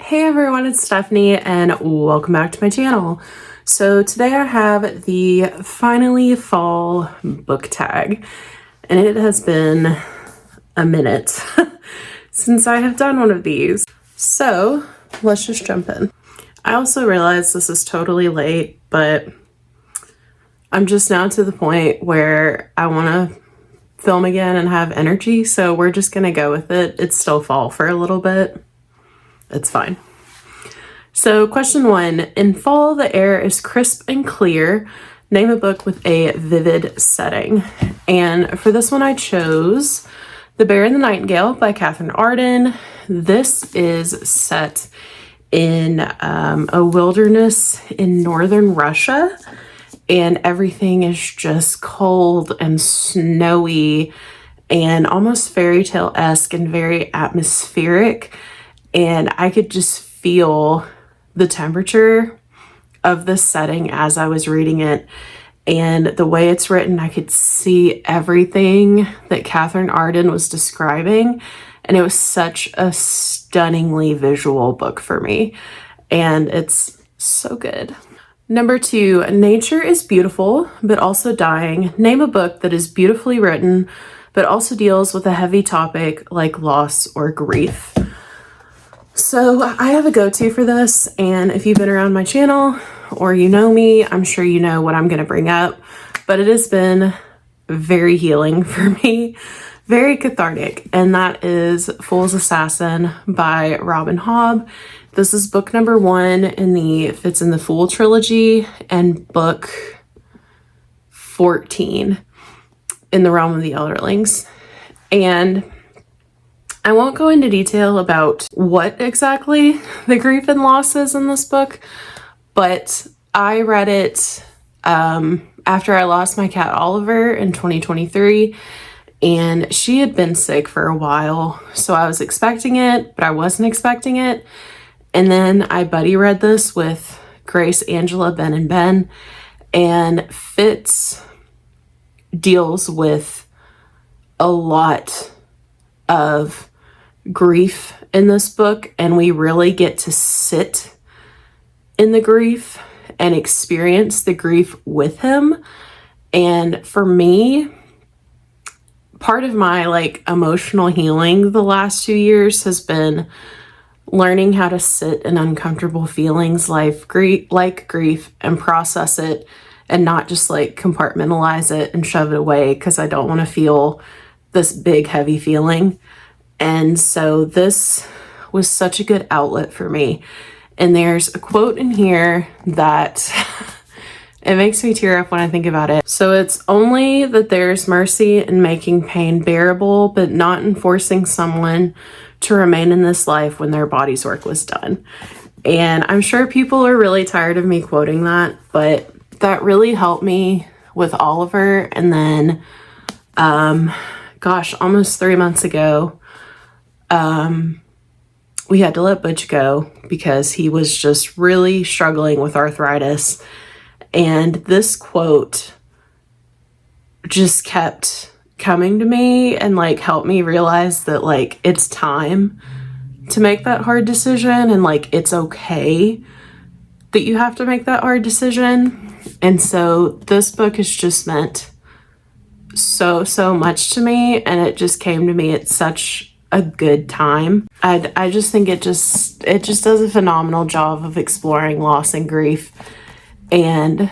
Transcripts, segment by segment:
Hey everyone, it's Stephanie and welcome back to my channel. So today I have the Finally Fall book tag, and it has been a minute since I have done one of these. So let's just jump in. I also realize this is totally late, but I'm just now to the point where I want to film again and have energy, so we're just gonna go with it. It's still fall for a little bit. It's fine. So question 1, in fall the air is crisp and clear. Name a book with a vivid setting. And for this one I chose The Bear and the Nightingale by Catherine Arden. This is set in a wilderness in northern Russia, and everything is just cold and snowy and almost fairy tale-esque and very atmospheric. And I could just feel the temperature of this setting as I was reading it. And the way it's written, I could see everything that Catherine Arden was describing. And it was such a stunningly visual book for me. And it's so good. Number 2, nature is beautiful, but also dying. Name a book that is beautifully written, but also deals with a heavy topic like loss or grief. So I have a go-to for this, and if you've been around my channel or you know me, I'm sure you know what I'm going to bring up, but it has been very healing for me, very cathartic, and that is Fool's Assassin by Robin Hobb. This is book number 1 in the Fits in the Fool trilogy and book 14 in the Realm of the Elderlings. And I won't go into detail about what exactly the grief and loss is in this book, but I read it after I lost my cat Oliver in 2023, and she had been sick for a while, so I was expecting it, but I wasn't expecting it. And then I buddy read this with Grace, Angela, Ben, and Ben, and Fitz deals with a lot of grief in this book, and we really get to sit in the grief and experience the grief with him. And for me, part of my emotional healing the last 2 years has been learning how to sit in uncomfortable feelings like grief and process it, and not just compartmentalize it and shove it away because I don't want to feel this big heavy feeling. And so this was such a good outlet for me. And there's a quote in here that it makes me tear up when I think about it. So it's only that there's mercy in making pain bearable, but not in forcing someone to remain in this life when their body's work was done. And I'm sure people are really tired of me quoting that, but that really helped me with Oliver. And then, almost 3 months ago, we had to let Butch go because he was just really struggling with arthritis. And this quote just kept coming to me and helped me realize that it's time to make that hard decision, and it's okay that you have to make that hard decision. And so this book has just meant so much to me, and it just came to me at such a good time. I just think it just does a phenomenal job of exploring loss and grief and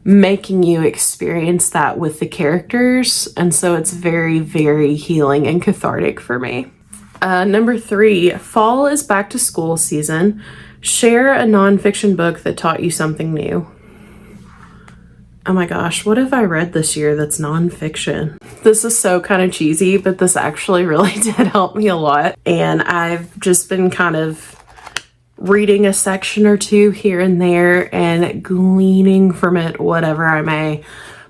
making you experience that with the characters. And so it's very, very healing and cathartic for me. Number 3, fall is back to school season. Share a nonfiction book that taught you something new. Oh my gosh, what have I read this year that's nonfiction? This is so kind of cheesy, but this actually really did help me a lot. And I've just been kind of reading a section or two here and there and gleaning from it whatever I may.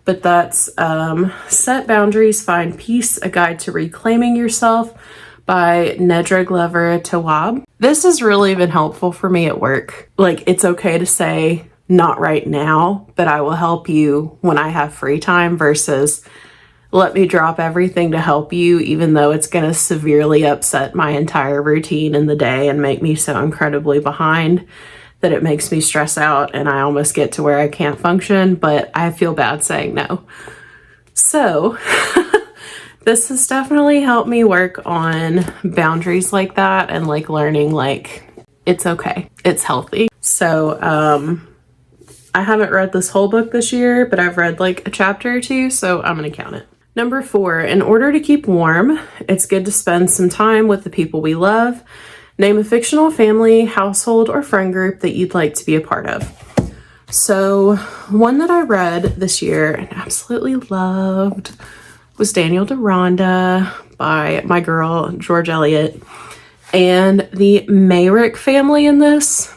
But that's Set Boundaries, Find Peace, A Guide to Reclaiming Yourself by Nedra Glover Tawwab. This has really been helpful for me at work. It's okay to say, not right now, but I will help you when I have free time, versus let me drop everything to help you, even though it's going to severely upset my entire routine in the day and make me so incredibly behind that it makes me stress out and I almost get to where I can't function, but I feel bad saying no. So this has definitely helped me work on boundaries like that and like learning like it's okay, it's healthy. So I haven't read this whole book this year, but I've read like a chapter or two, so I'm gonna count it. Number 4, in order to keep warm, it's good to spend some time with the people we love. Name a fictional family, household, or friend group that you'd like to be a part of. So one that I read this year and absolutely loved was Daniel Deronda by my girl, George Eliot. And the Mayrick family in this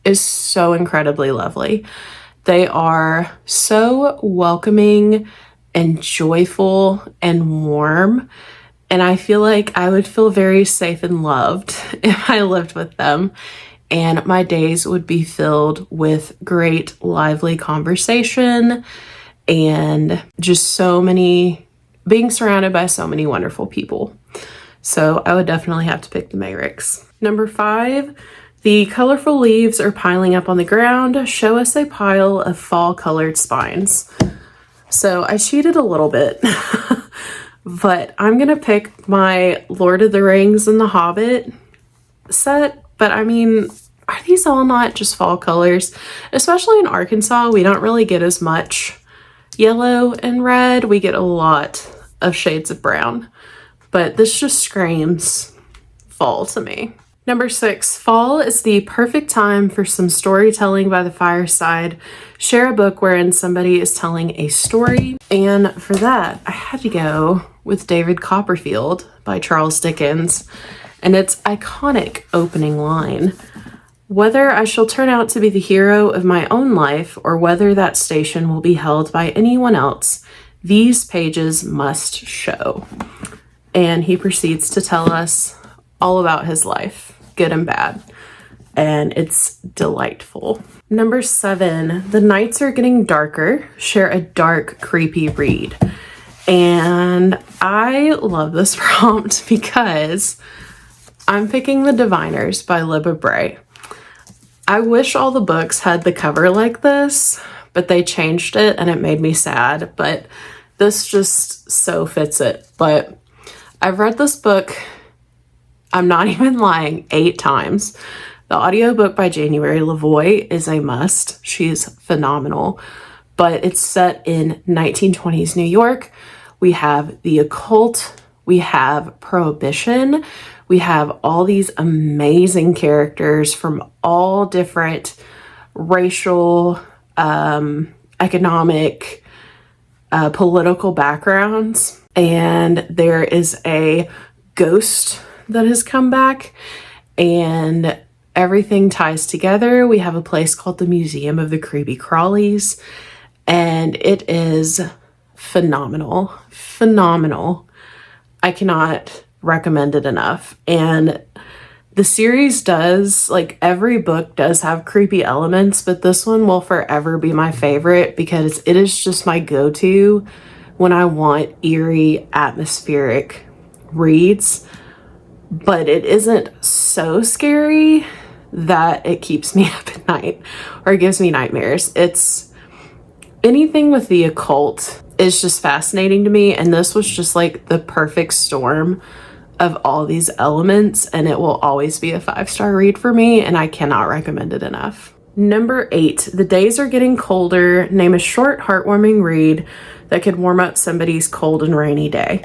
is so incredibly lovely. They are so welcoming and joyful and warm. And I feel like I would feel very safe and loved if I lived with them. And my days would be filled with great, lively conversation and just being surrounded by so many wonderful people. So I would definitely have to pick the Mayricks. Number 5, the colorful leaves are piling up on the ground. Show us a pile of fall colored spines. So I cheated a little bit, but I'm gonna pick my Lord of the Rings and the Hobbit set. But I mean, are these all not just fall colors? Especially in Arkansas, we don't really get as much yellow and red. We get a lot of shades of brown, but this just screams fall to me. Number 6, fall is the perfect time for some storytelling by the fireside. Share a book wherein somebody is telling a story. And for that, I had to go with David Copperfield by Charles Dickens and its iconic opening line. Whether I shall turn out to be the hero of my own life or whether that station will be held by anyone else, these pages must show. And he proceeds to tell us all about his life, good and bad, and it's delightful. Number 7, the nights are getting darker. Share a dark, creepy read. And I love this prompt because I'm picking The Diviners by Libba Bray. I wish all the books had the cover like this, but they changed it and it made me sad, but this just so fits it. But I've read this book, I'm not even lying, 8 times. The audiobook by January Lavoie is a must. She's phenomenal. But it's set in 1920s New York. We have the occult. We have Prohibition. We have all these amazing characters from all different racial, economic, political backgrounds. And there is a ghost that has come back and everything ties together. We have a place called the Museum of the Creepy Crawlies, and it is phenomenal. Phenomenal. I cannot recommend it enough. And the series does, like, every book does have creepy elements, but this one will forever be my favorite because it is just my go-to when I want eerie, atmospheric reads. But it isn't so scary that it keeps me up at night or gives me nightmares. It's anything with the occult is just fascinating to me, and this was just like the perfect storm of all these elements, and it will always be a 5-star read for me, and I cannot recommend it enough. Number 8, the days are getting colder. Name a short, heartwarming read that could warm up somebody's cold and rainy day.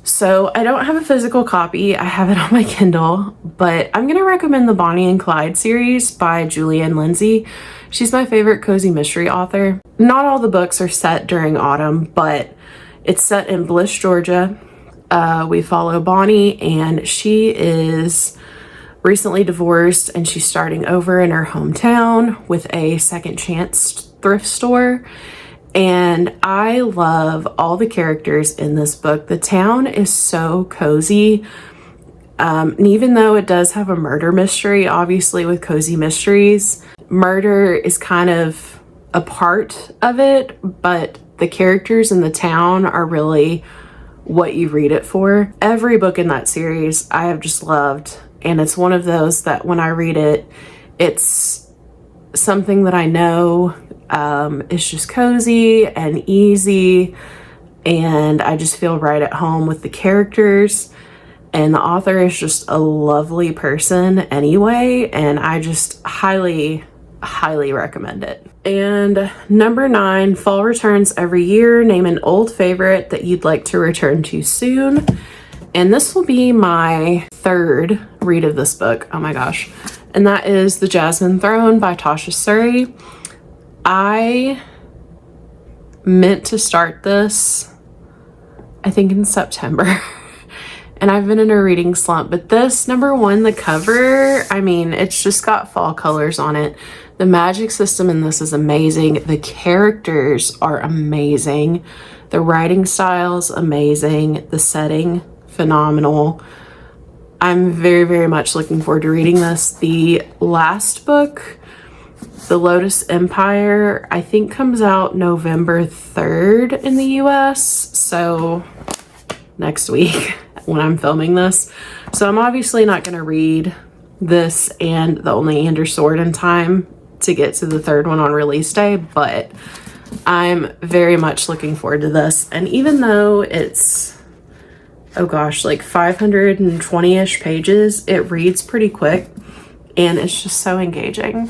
So I don't have a physical copy. I have it on my Kindle, but I'm going to recommend the Bonnie and Clyde series by Julianne Lindsay. She's my favorite cozy mystery author. Not all the books are set during autumn, but it's set in Bliss, Georgia. We follow Bonnie, and she is recently divorced, and she's starting over in her hometown with a second chance thrift store. And I love all the characters in this book. The town is so cozy. And even though it does have a murder mystery, obviously with cozy mysteries, murder is kind of a part of it, but the characters in the town are really what you read it for. Every book in that series I have just loved, and it's one of those that when I read it, it's something that I know is just cozy and easy, and I just feel right at home with the characters, and the author is just a lovely person anyway, and I just highly recommend it. And number 9, fall returns every year. Name an old favorite that you'd like to return to soon. And this will be my 3rd read of this book. Oh my gosh. And that is The Jasmine Throne by Tasha Suri. I meant to start this, I think, in September. And I've been in a reading slump, but this, number 1, the cover, I mean, it's just got fall colors on it. The magic system in this is amazing. The characters are amazing. The writing style's amazing. The setting, phenomenal. I'm very much looking forward to reading this. The last book, The Lotus Empire, I think comes out November 3rd in the US. So next week when I'm filming this. So I'm obviously not going to read this and The Only Ender Sword in time to get to the 3rd one on release day, but I'm very much looking forward to this. And even though it's, oh gosh, like 520-ish pages, it reads pretty quick and it's just so engaging.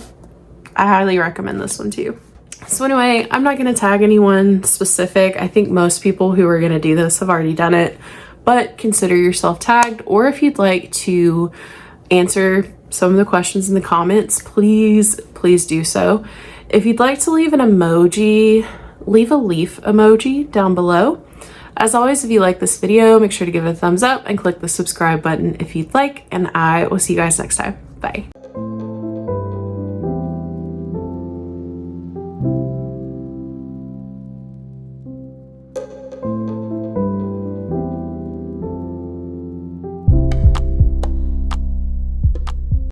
I highly recommend this one to you. So anyway, I'm not going to tag anyone specific. I think most people who are going to do this have already done it, but consider yourself tagged. Or if you'd like to answer some of the questions in the comments, please do so. If you'd like to leave an emoji, leave a leaf emoji down below. As always, if you like this video, make sure to give it a thumbs up and click the subscribe button if you'd like, and I will see you guys next time. Bye.